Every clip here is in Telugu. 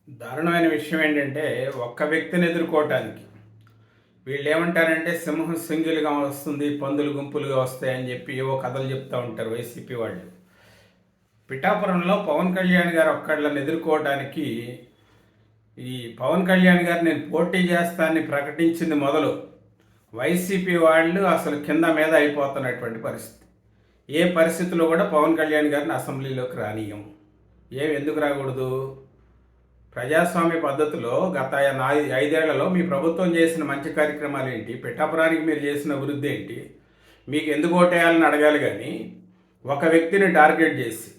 దారుణమైన విషయం ఏంటంటే ఒక్క వ్యక్తిని ఎదుర్కోవటానికి వీళ్ళు ఏమంటారంటే సింహం సింగిల్గా వస్తుంది, పందులు గుంపులుగా వస్తాయని చెప్పి ఏవో కథలు చెప్తూ ఉంటారు వైసీపీ వాళ్ళు. పిఠాపురంలో పవన్ కళ్యాణ్ గారు ఒక్కళ్ళని ఎదుర్కోవడానికి ఈ పవన్ కళ్యాణ్ గారు నేను పోటీ చేస్తానని ప్రకటించింది మొదలు వైసీపీ వాళ్ళు అసలు కింద మీద అయిపోతున్నటువంటి పరిస్థితి. ఏ పరిస్థితుల్లో కూడా పవన్ కళ్యాణ్ గారిని అసెంబ్లీలోకి రానియం. ఎందుకు రాకూడదు? ప్రజాస్వామ్య పద్ధతిలో గత 5 ఏళ్లలో మీ ప్రభుత్వం చేసిన మంచి కార్యక్రమాలు ఏంటి? పిఠాపురానికి మీరు చేసిన అభివృద్ధి ఏంటి? మీకు ఎందుకు ఓటేయాలని అడగాలి. కానీ ఒక వ్యక్తిని టార్గెట్ చేసి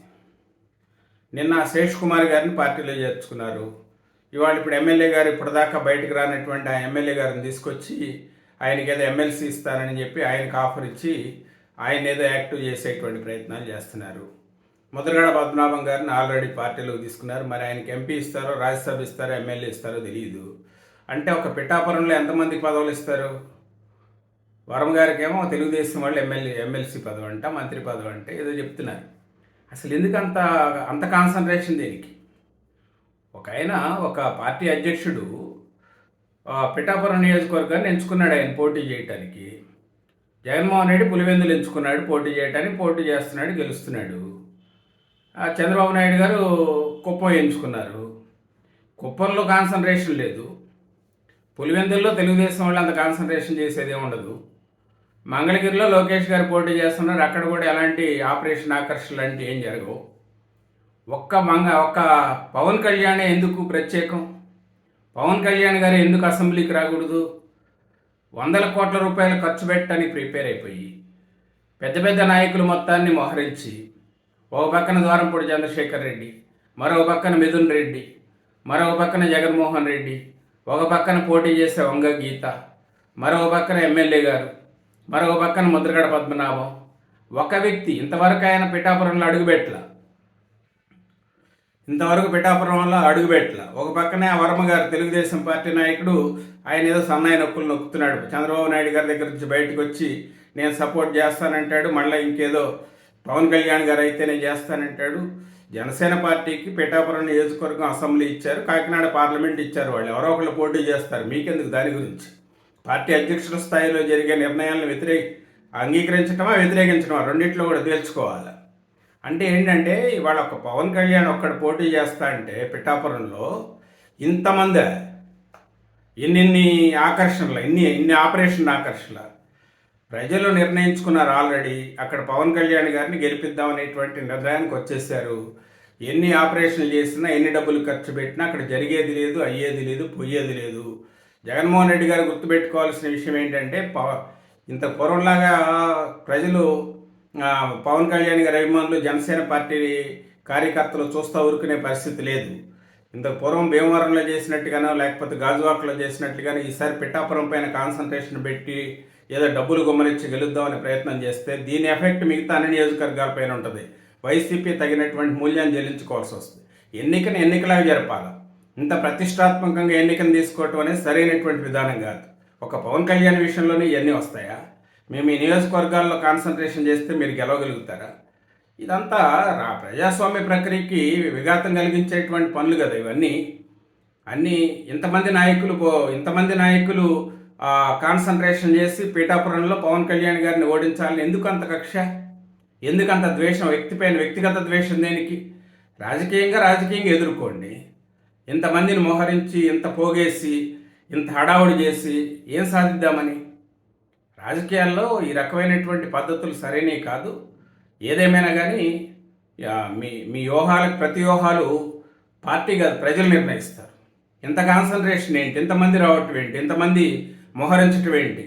నిన్న శేష్ కుమార్ గారిని పార్టీలో చేర్చుకున్నారు. ఇప్పుడు ఎమ్మెల్యే గారు ఇప్పటిదాకా బయటకు రానటువంటి ఆ ఎమ్మెల్యే గారిని తీసుకొచ్చి ఆయనకి ఏదో ఎమ్మెల్సీ ఇస్తారని చెప్పి ఆయనకు ఆఫర్ ఇచ్చి ఆయన ఏదో యాక్టివ్ చేసేటువంటి ప్రయత్నాలు చేస్తున్నారు. ముద్రగడ పద్మనాభం గారిని ఆల్రెడీ పార్టీలోకి తీసుకున్నారు. మరి ఆయనకి ఎంపీ ఇస్తారో, రాజ్యసభ ఇస్తారో, ఎమ్మెల్యే ఇస్తారో తెలియదు. అంటే ఒక పిఠాపురంలో ఎంతమందికి పదవులు ఇస్తారు? వరం గారికి ఏమో తెలుగుదేశం వాళ్ళు ఎమ్మెల్సీ పదవి అంట, మంత్రి పదవి అంటే ఏదో చెప్తున్నారు. అసలు ఎందుకు అంత కాన్సన్ట్రేషన్ దేనికి? ఒక పార్టీ అధ్యక్షుడు పిఠాపురం నియోజకవర్గాన్ని ఎంచుకున్నాడు ఆయన పోటీ చేయడానికి. జగన్మోహన్ రెడ్డి పులివెందులు ఎంచుకున్నాడు పోటీ చేయడానికి, పోటీ చేస్తున్నాడు, గెలుస్తున్నాడు. చంద్రబాబు నాయుడు గారు కుప్పం ఎంచుకున్నారు. కుప్పంలో కాన్సన్ట్రేషన్ లేదు. పులివెందుల్లో తెలుగుదేశం వాళ్ళు అంత కాన్సన్ట్రేషన్ చేసేదే ఉండదు. మంగళగిరిలో లోకేష్ గారు పోటీ చేస్తున్నారు. అక్కడ కూడా ఎలాంటి ఆపరేషన్ ఆకర్షణ లాంటివి ఏం జరగవు. ఒక్క పవన్ కళ్యాణ్ ఎందుకు ప్రత్యేకం? పవన్ కళ్యాణ్ గారు ఎందుకు అసెంబ్లీకి రాకూడదు? 100 కోట్ల రూపాయలు ఖర్చు పెట్టడానికి ప్రిపేర్ అయిపోయి పెద్ద పెద్ద నాయకులు మొత్తాన్ని మోహరించి, ఒక పక్కన ద్వారంపూడి చంద్రశేఖర్ రెడ్డి, మరో పక్కన మిథున్ రెడ్డి, మరో పక్కన జగన్మోహన్ రెడ్డి, ఒక పక్కన పోటీ చేసే వంగ గీత, మరో పక్కన ఎమ్మెల్యే గారు, మరో పక్కన ముద్రగడ పద్మనాభం. ఒక వ్యక్తి ఇంతవరకు ఆయన పిఠాపురంలో అడుగుపెట్టల. ఒక పక్కనే వర్మ గారు తెలుగుదేశం పార్టీ నాయకుడు, ఆయన ఏదో సన్నాయి నొక్కులు నొక్కుతున్నాడు. చంద్రబాబు నాయుడు గారి దగ్గర నుంచి బయటకు వచ్చి నేను సపోర్ట్ చేస్తానంటాడు. మళ్ళీ ఇంకేదో పవన్ కళ్యాణ్ గారు అయితే నేను చేస్తానంటాడు. జనసేన పార్టీకి పిఠాపురం నియోజకవర్గం అసెంబ్లీ ఇచ్చారు, కాకినాడ పార్లమెంట్ ఇచ్చారు. వాళ్ళు ఎవరో ఒకళ్ళు పోటీ చేస్తారు. మీకెందుకు దాని గురించి? పార్టీ అధ్యక్షుల స్థాయిలో జరిగే నిర్ణయాలను అంగీకరించడమా వ్యతిరేకించడమా రెండిట్లో కూడా తేల్చుకోవాలి. అంటే ఏంటంటే ఇవాళ ఒక పవన్ కళ్యాణ్ ఒక్కడు పోటీ చేస్తా అంటే పిఠాపురంలో ఇంతమంది ఇన్ని ఆకర్షణలు, ఇన్ని ఆపరేషన్ ఆకర్షణలు ప్రజలు నిర్ణయించుకున్నారు ఆల్రెడీ. అక్కడ పవన్ కళ్యాణ్ గారిని గెలిపిద్దామనేటువంటి నిర్ణయానికి వచ్చేసారు. ఎన్ని ఆపరేషన్లు చేసినా, ఎన్ని డబ్బులు ఖర్చు పెట్టినా అక్కడ జరిగేది లేదు, అయ్యేది లేదు, పోయేది లేదు. జగన్మోహన్ రెడ్డి గారు గుర్తుపెట్టుకోవాల్సిన విషయం ఏంటంటే ఇంత పూర్వంలాగా ప్రజలు పవన్ కళ్యాణ్ గారి అభిమానులు జనసేన పార్టీ కార్యకర్తలు చూస్తూ ఊరుకునే పరిస్థితి లేదు. ఇంత పూర్వం భీమవరంలో చేసినట్టుగానో లేకపోతే గాజువాకలో చేసినట్లుగానో ఈసారి పిఠాపురం పైన కాన్సన్ట్రేషన్ పెట్టి ఏదో డబ్బులు గుమ్మరించి గెలుద్దామనే ప్రయత్నం చేస్తే దీని ఎఫెక్ట్ మిగతా అన్ని నియోజకవర్గాలపైన ఉంటుంది. వైసీపీ తగినటువంటి మూల్యాన్ని చెల్లించుకోవాల్సి వస్తుంది. ఎన్నికలాగా జరపాలి. ఇంత ప్రతిష్టాత్మకంగా ఎన్నికను తీసుకోవటం అనేది సరైనటువంటి విధానం కాదు. ఒక పవన్ కళ్యాణ్ విషయంలోనే ఇవన్నీ వస్తాయా? మేము ఈ నియోజకవర్గాల్లో కాన్సన్ట్రేషన్ చేస్తే మీరు గెలవగలుగుతారా? ఇదంతా ప్రజాస్వామ్య ప్రక్రియకి విఘాతం కలిగించేటువంటి పనులు కదా ఇవన్నీ. ఇంతమంది నాయకులు కాన్సన్ట్రేషన్ చేసి పీఠాపురంలో పవన్ కళ్యాణ్ గారిని ఓడించాలని ఎందుకు అంత కక్ష? ఎందుకు అంత ద్వేషం? వ్యక్తిగత ద్వేషం దేనికి? రాజకీయంగా ఎదుర్కోండి. ఇంతమందిని మోహరించి, ఇంత పోగేసి, ఇంత హడావుడి చేసి ఏం సాధిద్దామని? రాజకీయాల్లో ఈ రకమైనటువంటి పద్ధతులు సరైనవి కాదు. ఏదేమైనా కానీ మీ ప్రతి వ్యూహాలు పార్టీ కాదు ప్రజలు నిర్ణయిస్తారు. ఇంత కాన్సన్ట్రేషన్ ఏంటి? ఇంతమంది రావటం ఏంటి? ఇంతమంది మోహరించటం ఏంటి?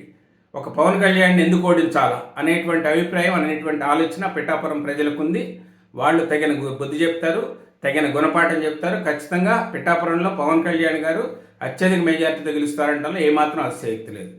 ఒక పవన్ కళ్యాణ్ని ఎందుకు ఓడించాలా అనేటువంటి అభిప్రాయం, అనేటువంటి ఆలోచన పిఠాపురం ప్రజలకు ఉంది. వాళ్ళు తగిన బుద్ధి చెప్తారు, తగిన గుణపాఠం చెప్తారు. ఖచ్చితంగా పిఠాపురంలో పవన్ కళ్యాణ్ గారు అత్యధిక మెజార్టీతో గెలుస్తారంటే ఏమాత్రం అతిశయోక్తి లేదు.